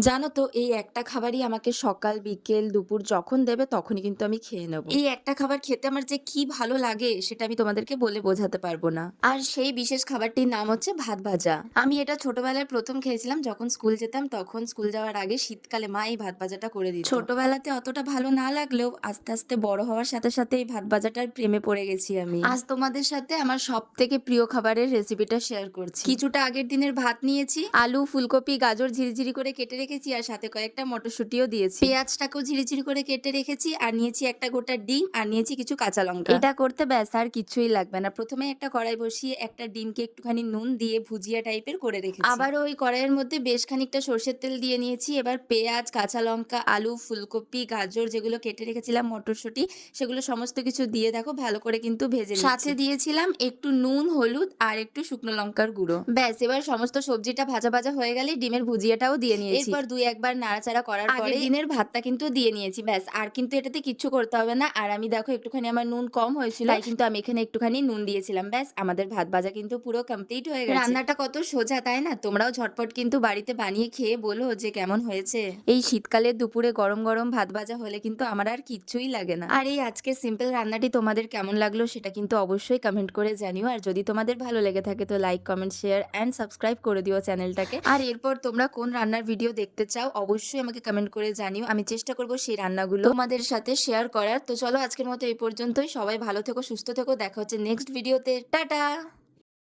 জানো তো এই একটা খাবারই আমাকে সকাল, বিকেল, দুপুর যখন দেবে তখনই কিন্তু আমি খেয়ে নেব। এই একটা খাবার খেতে আমার যে কি ভালো লাগে সেটা আমি তোমাদেরকে বলে বোঝাতে পারবো না। আর সেই বিশেষ খাবারটির নাম হচ্ছে ভাত ভাজা। আমি এটা ছোটবেলায় ১ম খেয়েছিলাম যখন স্কুল যেতাম, তখন স্কুল যাওয়ার আগে শীতকালে মা এই ভাত ভাজাটা করে দিত। ছোটবেলাতে অতটা ভালো না লাগলেও আস্তে, আস্তে বড় হওয়ার সাথে, সাথে এই ভাত ভাজাটার প্রেমে পড়ে গেছি আমি। আজ তোমাদের সাথে আমার সবথেকে প্রিয় খাবারের রেসিপিটা শেয়ার করছি। কিছুটা আগের দিনের ভাত নিয়েছি, আলু, ফুলকপি, গাজর ঝিরিঝিরি করে কেটে রেখেছি আর সাথে কয়েকটা মটরশুঁটিও দিয়েছি। পেঁয়াজটাকেও ঝিরিঝিরি করে কেটে রেখেছি আর নিয়েছি একটা গোটা ডিম আর নিয়েছি কিছু কাঁচা লঙ্কা। এটা করতে ব্যাস আর কিছুই লাগবে না। প্রথমে একটা কড়াই বসিয়ে একটা ডিমকে একটুখানি নুন দিয়ে ভুজিয়া টাইপের করে রেখেছি। আবারও ওই কড়াইয়ের মধ্যে বেশ খানিকটা সর্ষের তেল দিয়ে নিয়েছি। এবার পেঁয়াজ, কাঁচা লঙ্কা, আলু, ফুলকপি, গাজর যেগুলো কেটে রেখেছিলাম, মটরশুঁটি, সেগুলো সমস্ত কিছু দিয়ে দেখো ভালো করে কিন্তু ভেজে নিচ্ছি। সাথে দিয়েছিলাম একটু নুন, হলুদ আর একটু শুকনো লঙ্কার গুঁড়ো। ব্যাস এবার সমস্ত সবজিটা ভাজা ভাজা হয়ে গেলে ডিমের ভুজিয়াটাও দিয়ে নিয়েছি। এরপর ২-১ বার নাড়াচাড়া করার পরে আগের দিনের ভাতটা কিন্তু দিয়ে নিয়েছি। ব্যাস আর কিন্তু এটাতে কিচ্ছু করতে হবে না। আর আমি দেখো একটুখানি আমার নুন কম হয়েছিল, তাই কিন্তু আমি এখানে একটুখানি নুন দিয়েছিলাম। ব্যাস আমাদের ভাত ভাজা কিন্তু পুরো কমপ্লিট হয়ে গেছে। রান্নাটা কত সোজা তাই না? তোমরাও ঝটপট কিন্তু বাড়িতে বানিয়ে খেয়ে বলো যে কেমন হয়েছে। এই শীতকালের দুপুরে গরম গরম ভাত ভাজা হলে কিন্তু আমার আর কিচ্ছুই লাগে না। আর এই আজকের সিম্পল রান্নাটি তোমাদের কেমন লাগলো সেটা কিন্তু অবশ্যই কমেন্ট করে জানিও। আর যদি তোমাদের ভালো লেগে থাকে তো like, comment, share and subscribe করে দিও চ্যানেলটাকে। আর এরপর তোমরা কোন রান্নার ভিডিও দেখতে চাও অবশ্যই আমাকে কমেন্ট করে জানিও। আমি চেষ্টা করব সেই রান্নাগুলো তোমাদের সাথে শেয়ার করার। তো চলো আজকের মতো এই পর্যন্তই। সবাই ভালো থেকো, সুস্থ থেকো। দেখা হচ্ছে নেক্সট ভিডিওতে। টাটা।